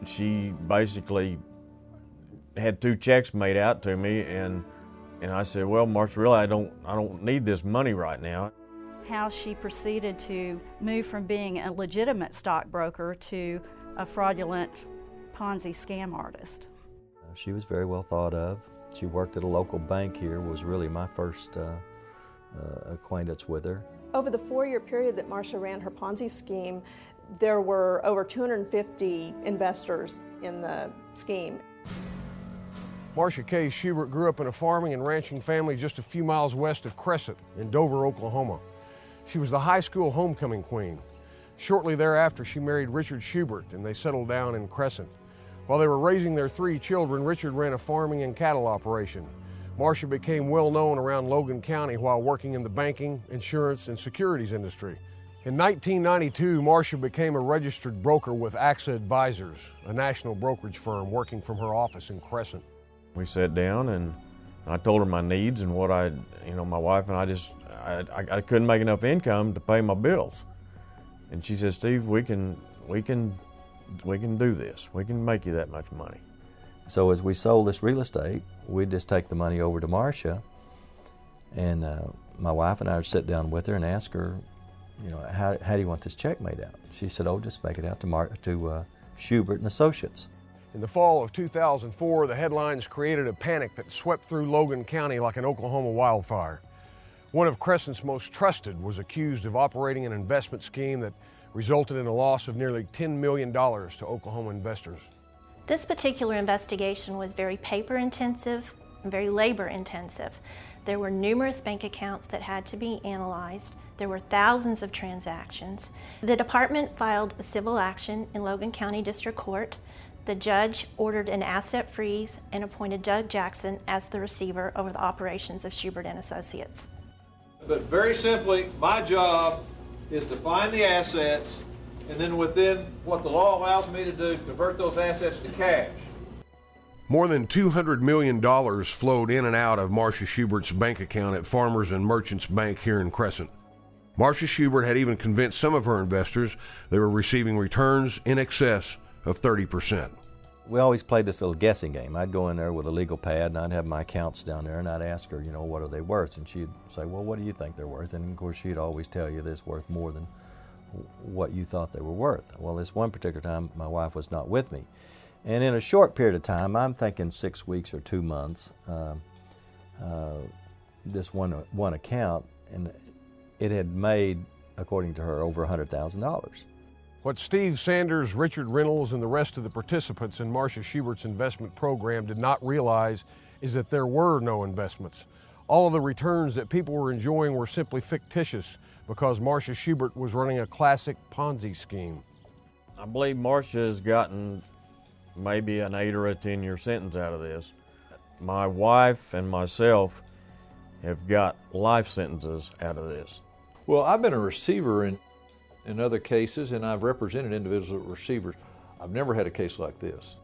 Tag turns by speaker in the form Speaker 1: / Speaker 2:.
Speaker 1: she basically had 2 checks made out to me, and I said, well, Marcia, really, I don't need this money right now.
Speaker 2: How she proceeded to move from being a legitimate stockbroker to a fraudulent Ponzi scam artist.
Speaker 3: She was very well thought of. She worked at a local bank here, was really my first acquaintance with her.
Speaker 4: Over the 4-year period that Marcia ran her Ponzi scheme, there were over 250 investors in the scheme.
Speaker 5: Marcia K. Schubert grew up in a farming and ranching family just a few miles west of Crescent in Dover, Oklahoma. She was the high school homecoming queen. Shortly thereafter, she married Richard Schubert, and they settled down in Crescent. While they were raising their 3 children, Richard ran a farming and cattle operation. Marcia became well known around Logan County while working in the banking, insurance, and securities industry. In 1992, Marcia became a registered broker with AXA Advisors, a national brokerage firm working from her office in Crescent.
Speaker 1: We sat down and I told her my needs and what my wife and I couldn't make enough income to pay my bills. And she said, Steve, we can do this. We can make you that much money.
Speaker 3: So as we sold this real estate, we'd just take the money over to Marcia, and my wife and I would sit down with her and ask her, how do you want this check made out? She said, oh, just make it out to Schubert and Associates.
Speaker 5: In the fall of 2004, the headlines created a panic that swept through Logan County like an Oklahoma wildfire. One of Crescent's most trusted was accused of operating an investment scheme that resulted in a loss of nearly $10 million to Oklahoma investors.
Speaker 6: This particular investigation was very paper-intensive and very labor-intensive. There were numerous bank accounts that had to be analyzed. There were thousands of transactions. The department filed a civil action in Logan County District Court. The judge ordered an asset freeze and appointed Doug Jackson as the receiver over the operations of Schubert and Associates.
Speaker 7: But very simply, my job is to find the assets, and then within what the law allows me to do, convert those assets to cash.
Speaker 5: More than $200 million flowed in and out of Marcia Schubert's bank account at Farmers and Merchants Bank here in Crescent. Marcia Schubert had even convinced some of her investors they were receiving returns in excess of 30%.
Speaker 3: We always played this little guessing game. I'd go in there with a legal pad and I'd have my accounts down there and I'd ask her, what are they worth? And she'd say, well, what do you think they're worth? And of course she'd always tell you this worth more than what you thought they were worth. Well, this one particular time my wife was not with me. And in a short period of time, I'm thinking 6 weeks or 2 months, this one account, and it had made, according to her, over $100,000.
Speaker 5: What Steve Sanders, Richard Reynolds, and the rest of the participants in Marcia Schubert's investment program did not realize is that there were no investments. All of the returns that people were enjoying were simply fictitious because Marcia Schubert was running a classic Ponzi scheme.
Speaker 1: I believe Marcia has gotten maybe an 8 or a 10-year sentence out of this. My wife and myself have got life sentences out of this.
Speaker 7: Well, I've been a receiver in other cases, and I've represented individual receivers. I've never had a case like this.